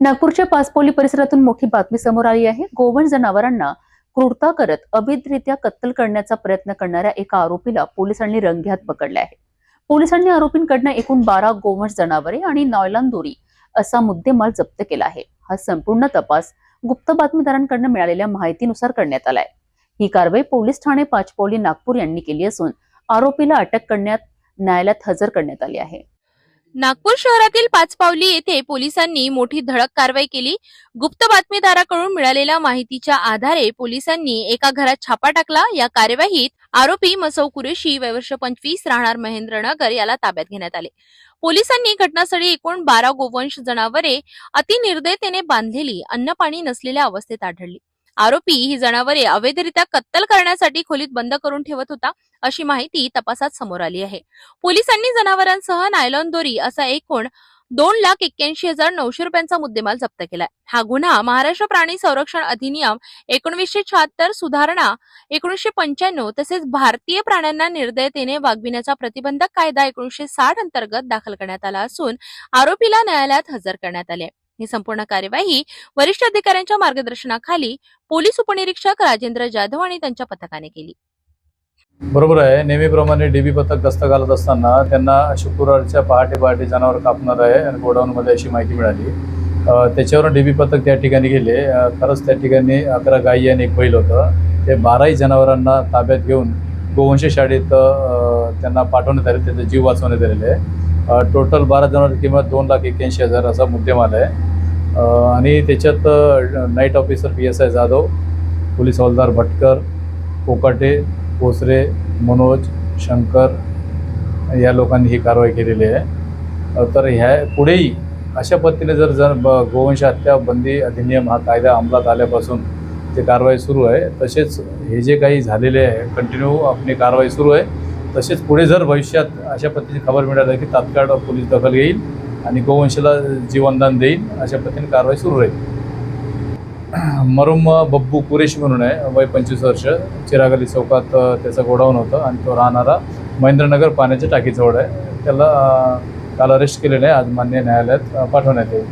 नागपूरच्या पाचपोली परिसरातून मोठी बातमी समोर आली आहे। गोवंश जनावरांना क्रूरता करत अवैधरित्या कत्तल करण्याचा प्रयत्न करणाऱ्या एका आरोपीला पोलिसांनी रंगेहात पकडले आहे। पोलिसांनी आरोपींकडून एकूण 12 गोवंश जनावरे आणि नायलॉन दोरी असा मुद्देमाल जप्त केला आहे। हा संपूर्ण तपास गुप्त बातमीदारांकडून मिळालेल्या माहितीनुसार करण्यात आलाय। ही कारवाई पोलीस ठाणे पाचपोली नागपूर यांनी केली असून आरोपीला अटक करण्यात न्यायालयात हजर करण्यात आले आहे। नागपूर शहरातील पाचपावली येथे पोलिसांनी मोठी धडक कारवाई केली। गुप्त बातमीदाराकडून मिळालेल्या माहितीच्या आधारे पोलिसांनी एका घरात छापा टाकला। या कार्यवाहीत आरोपी मसौ कुरेशी वय वर्ष 25 राहणार महेंद्रनगर याला ताब्यात घेण्यात आले। पोलिसांनी घटनास्थळी एकूण 12 गोवंश जनावरे अतिनिर्दयतेने बांधलेली अन्न पाणी नसलेल्या अवस्थेत आढळली। आरोपी ही जनावरे अवैधरित्या कत्तल करण्यासाठी खोलीत बंद करून ठेवत होता, अशी माहिती तपासात समोर आली आहे। पोलिसांनी जनावरांसह नायलॉन दोरी असा एकूण 2,81,900 रुपयांचा मुद्देमाल जप्त केलाय। हा गुन्हा महाराष्ट्र प्राणी संरक्षण अधिनियम 1976 सुधारणा 1995 तसेच भारतीय प्राण्यांना निर्दयतेने वागविण्याचा प्रतिबंधक कायदा 1960 अंतर्गत दाखल करण्यात आला असून आरोपीला न्यायालयात हजर करण्यात आले। ही संपूर्ण कार्यवाही वरिष्ठ अधिकाऱ्यांच्या मार्गदर्शनाखाली पोलीस उपनिरीक्षक राजेंद्र जाधव आणि त्यांच्या पथकाने केली। बरोबर आहे। नेहमीप्रमाणे डीबी पथक गस्त घालत असताना त्यांना शुक्रवारच्या पहाटे जनावर कापणार आहे आणि गोडाऊनमध्ये अशी माहिती मिळाली। त्याच्यावर डीबी पथक त्या ठिकाणी गेले। खरंच त्या ठिकाणी 11 गायी आणि एक बैल होतं। ते 12 जनावरांना ताब्यात घेऊन गोवंश शाळेत त्यांना पाठवण्यात आले। त्याचा जीव वाचवण्यात आलेले आहे। टोटल 12 जनावरांची किंमत 2,81,000 असा मुद्देमाल आहे। आणि त्याच्यात night officer PSI Jadhav, police हवालदार भटकर, कोकाटे, कोसरे, मनोज, शंकर या लोकांनी ही कारवाई केलेली आहे। तर ह्या पुढेही अशा पद्धतीने जर गोवंश हत्या बंदी अधिनियम हा कायदा अंमलात आल्यापासून ते कारवाई सुरू आहे। तसेच हे जे काही झालेले आहे कंटिन्यू आपली कारवाई सुरू आहे। तसेच पुढे जर भविष्यात अशा पद्धतीची खबर मिळाली की तात्काळ पोलीस दखल घेईल आणि गोवंशाला जीवनदान देईल, अशा पद्धतीने कारवाई सुरू राहील। मरुम बब्बू कुरेशी म्हणून आहे, वय 25 वर्ष, चिरागली चौकात त्याचं गोडाऊन होतं आणि तो राहणारा महेंद्रनगर पाण्याच्या टाकीजवळ आहे। त्याला काल अरेस्ट केलेलं आहे। आज मान्य न्यायालयात पाठवण्यात येईल।